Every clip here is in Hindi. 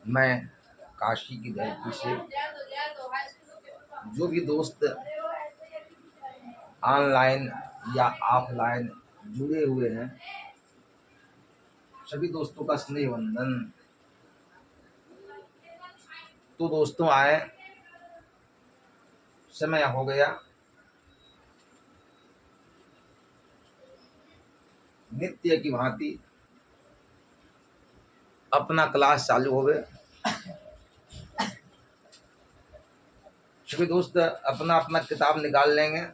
मैं काशी की धरती से जो भी दोस्त ऑनलाइन या ऑफलाइन जुड़े हुए हैं, सभी दोस्तों का स्नेह वंदन। तो दोस्तों आए, समय हो गया, नित्य की भांति अपना क्लास चालू हो गए। सभी दोस्त अपना अपना किताब निकाल लेंगे।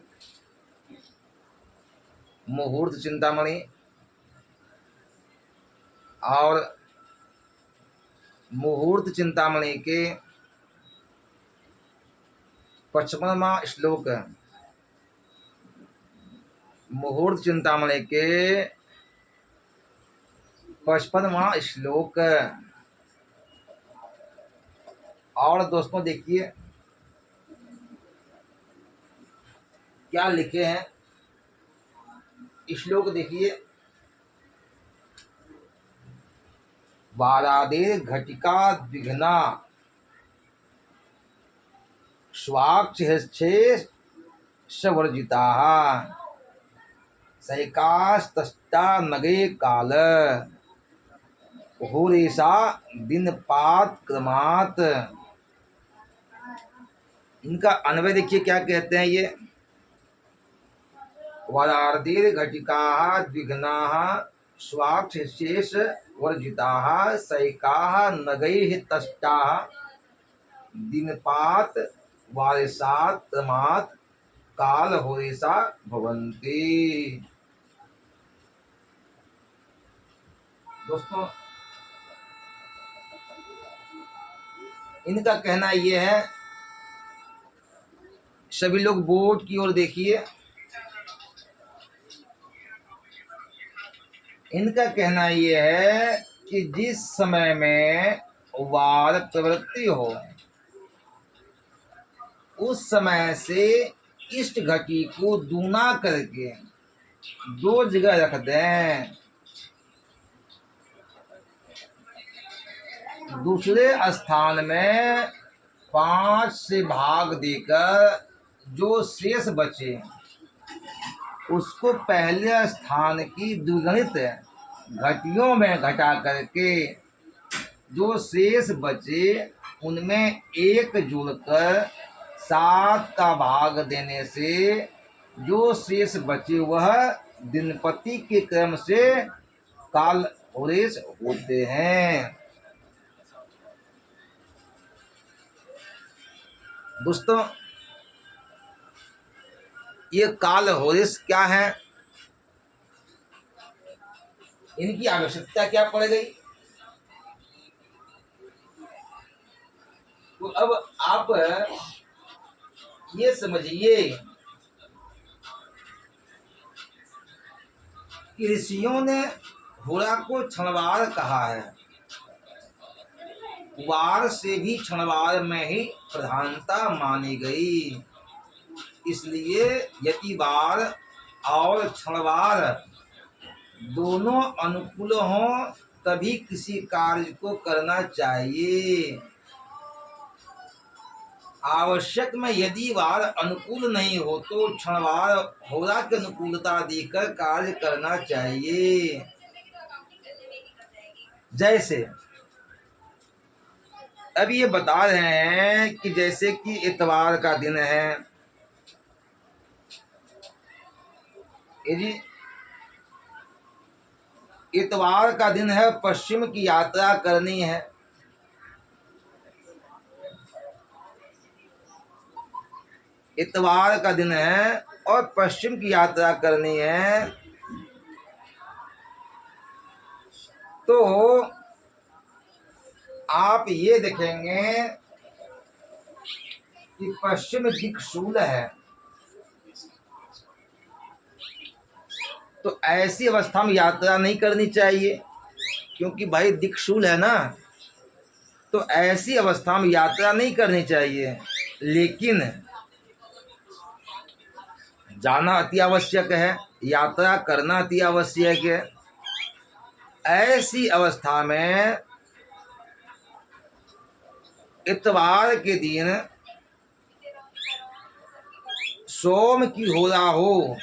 मुहूर्त चिंतामणि और मुहूर्त चिंतामणि के 55वां श्लोक, मुहूर्त चिंतामणि के 55वां श्लोक। और दोस्तों देखिए क्या लिखे हैं, श्लोक देखिए। वारादेर घटिका द्विघ्ना स्वाक्षेषवर्जिता सैकास्तष्टा नगे काल होरेशा दिनपात क्रमात्। इनका अन्वय देखिए क्या कहते हैं ये। वरार्धेर घटिका द्विघ्ना स्वाक्षेष वर्जिता सैका नगैः तष्टा दिनपात वारिसात् क्रमात् काल होरेशा भवन्ति। दोस्तों इनका कहना ये है, सभी लोग बोर्ड की ओर देखिए। इनका कहना ये है कि जिस समय में वार प्रवृत्ति हो उस समय से इष्ट घटी को दूना करके दो जगह रख दें, दूसरे स्थान में 5 से भाग देकर जो शेष बचे उसको पहले स्थान की द्विगुणित घटियों में घटा करके जो शेष बचे उनमें एक जोड़कर 7 का भाग देने से जो शेष बचे वह दिनपति के क्रम से काल होरेश होते हैं। दोस्तों ये काल होरेश क्या है, इनकी आवश्यकता क्या पड़ गई। तो अब आप ये समझिए कि ऋषियों ने घोड़ा को क्षणवार कहा है। वार से भी क्षणवार में ही प्रधानता मानी गई, इसलिए यतिवार और क्षणवार दोनों अनुकूल हों तभी किसी कार्य को करना चाहिए। आवश्यक में यदि वार अनुकूल नहीं हो तो क्षणवार होरा की अनुकूलता देकर कार्य करना चाहिए। जैसे अभी ये बता रहे हैं कि जैसे कि इतवार का दिन है, यदि इतवार का दिन है, पश्चिम की यात्रा करनी है, इतवार का दिन है और पश्चिम की यात्रा करनी है, तो आप ये देखेंगे कि पश्चिम दिक्शूल है। तो ऐसी अवस्था में यात्रा नहीं करनी चाहिए, क्योंकि भाई दिक्शूल है ना, तो ऐसी अवस्था में यात्रा नहीं करनी चाहिए। लेकिन जाना अति आवश्यक है, यात्रा करना अति आवश्यक है। ऐसी अवस्था में इतवार के दिन सोम की होरा हो,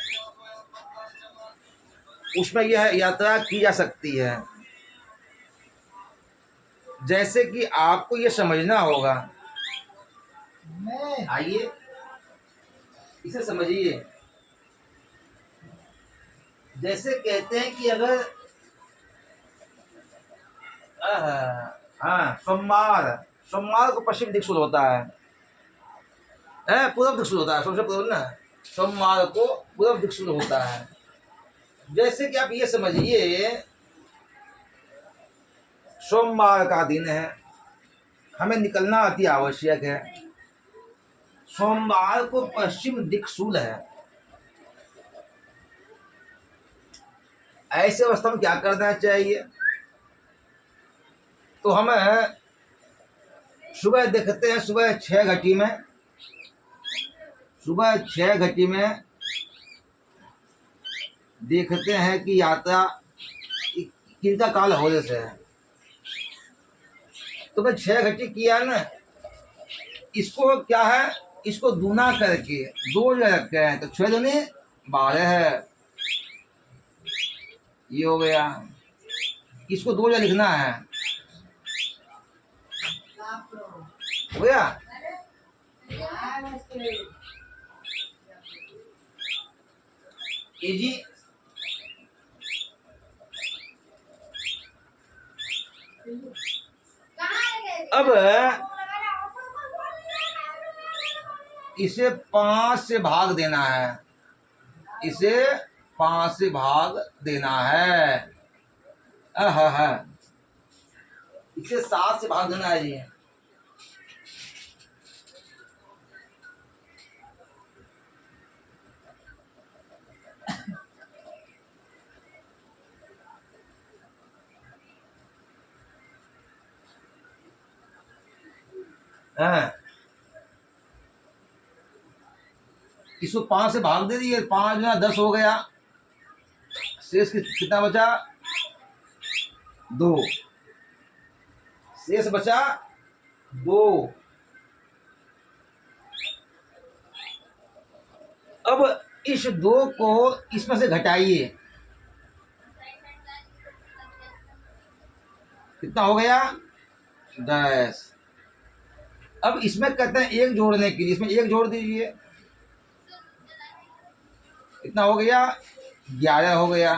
उसमें यह यात्रा की जा सकती है। जैसे कि आपको ये समझना होगा, आइए इसे समझिए। जैसे कहते हैं कि अगर हाँ, सोमवार सोमवार को पश्चिम दिक्सूल होता है, पूर्व दिक्सूल होता है, सबसे पूर्व ना, सोमवार को पूर्व दिक्सूल होता है। जैसे कि आप ये समझिए, सोमवार का दिन है, हमें निकलना अति आवश्यक है। सोमवार को पश्चिम दिक्सूल है। ऐसे अवस्था में क्या करना चाहिए? तो हमें सुबह देखते हैं, सुबह 6 घटी में, सुबह 6 घटी में देखते हैं कि यात्रा किनका काल होने से है। तो मैं 6 घटी किया ना, इसको क्या है, इसको दूना करके 2 जो रखे हैं, तो 6 दूनी 12 है, ये हो गया। इसको 2 जो लिखना है, हो गया। ये जी अब इसे 5 से भाग देना है, इसे 5 से भाग देना है। इसे 7 से भाग देना है जी। इसको 5 से भाग दे दिए, 5 गुना 10 हो गया, शेष कितना बचा? 2, शेष बचा 2। अब इस 2 को इसमें से घटाइए, कितना हो गया? 10। अब इसमें कहते हैं 1 जोड़ने के लिए, इसमें 1 जोड़ दीजिए, कितना हो गया? 11 हो गया।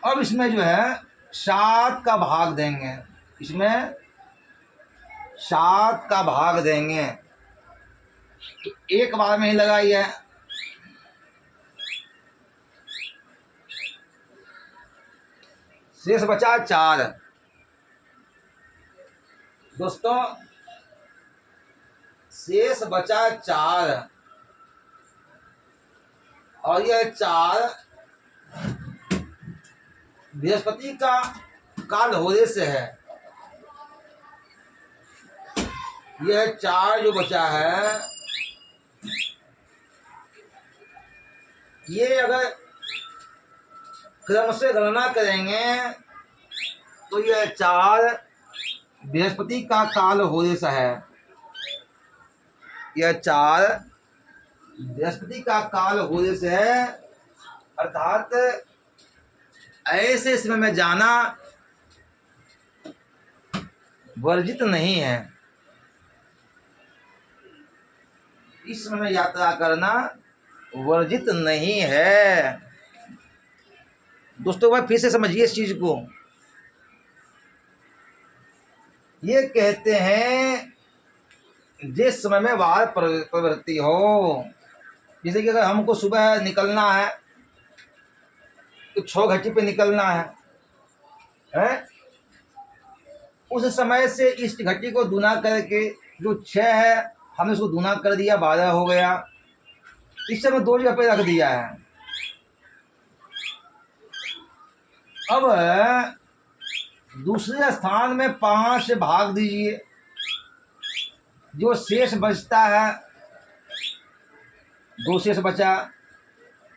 अब इसमें जो है 7 का भाग देंगे, इसमें 7 का भाग देंगे, तो एक बार में ही लगाई है। शेष बचा 4। दोस्तों शेष बचा 4, और यह 4 बृहस्पति का काल होने से है। यह 4 जो बचा है, ये अगर क्रम से गणना करेंगे तो यह 4 बृहस्पति का काल होने से है। यह 4 बृहस्पति का काल होने से है, अर्थात ऐसे समय में जाना वर्जित नहीं है। इस समय में यात्रा करना वर्जित नहीं है। दोस्तों भाई फिर से समझिए इस चीज को। ये कहते हैं जिस समय में वार प्रवृत्ति हो, जैसे कि अगर हमको सुबह निकलना है तो 6 घटी पे निकलना है? उस समय से इस घटी को दूना करके, जो 6 है हमने उसको दूना कर दिया, 12 हो गया। इस समय 2 जगह पे रख दिया है। अब दूसरे स्थान में 5 से भाग दीजिए, जो शेष बचता है 2 शेष बचा।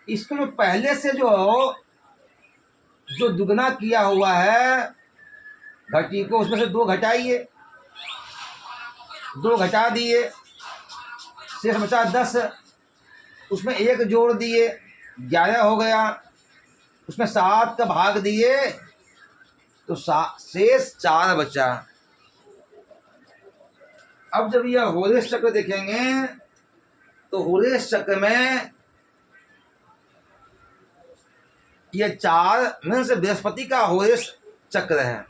इसके जो पहले से जो दुगना किया हुआ है घटी को उसमें से 2 घटाइए, 2 घटा दिए, शेष बचा 10, उसमें 1 जोड़ दिए 11 हो गया, उसमें 7 का भाग दिए तो शेष 4 बचा। अब जब यह होरेश चक्र देखेंगे तो होरेश चक्र में यह 4 में से बृहस्पति का होरेश चक्र है,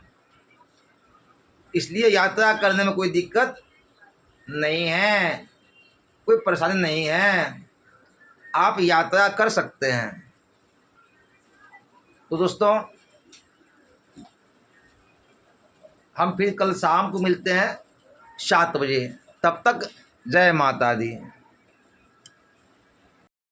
इसलिए यात्रा करने में कोई दिक्कत नहीं है, कोई परेशानी नहीं है, आप यात्रा कर सकते हैं। तो दोस्तों हम फिर कल शाम को मिलते हैं 7 बजे, तब तक जय माता दी।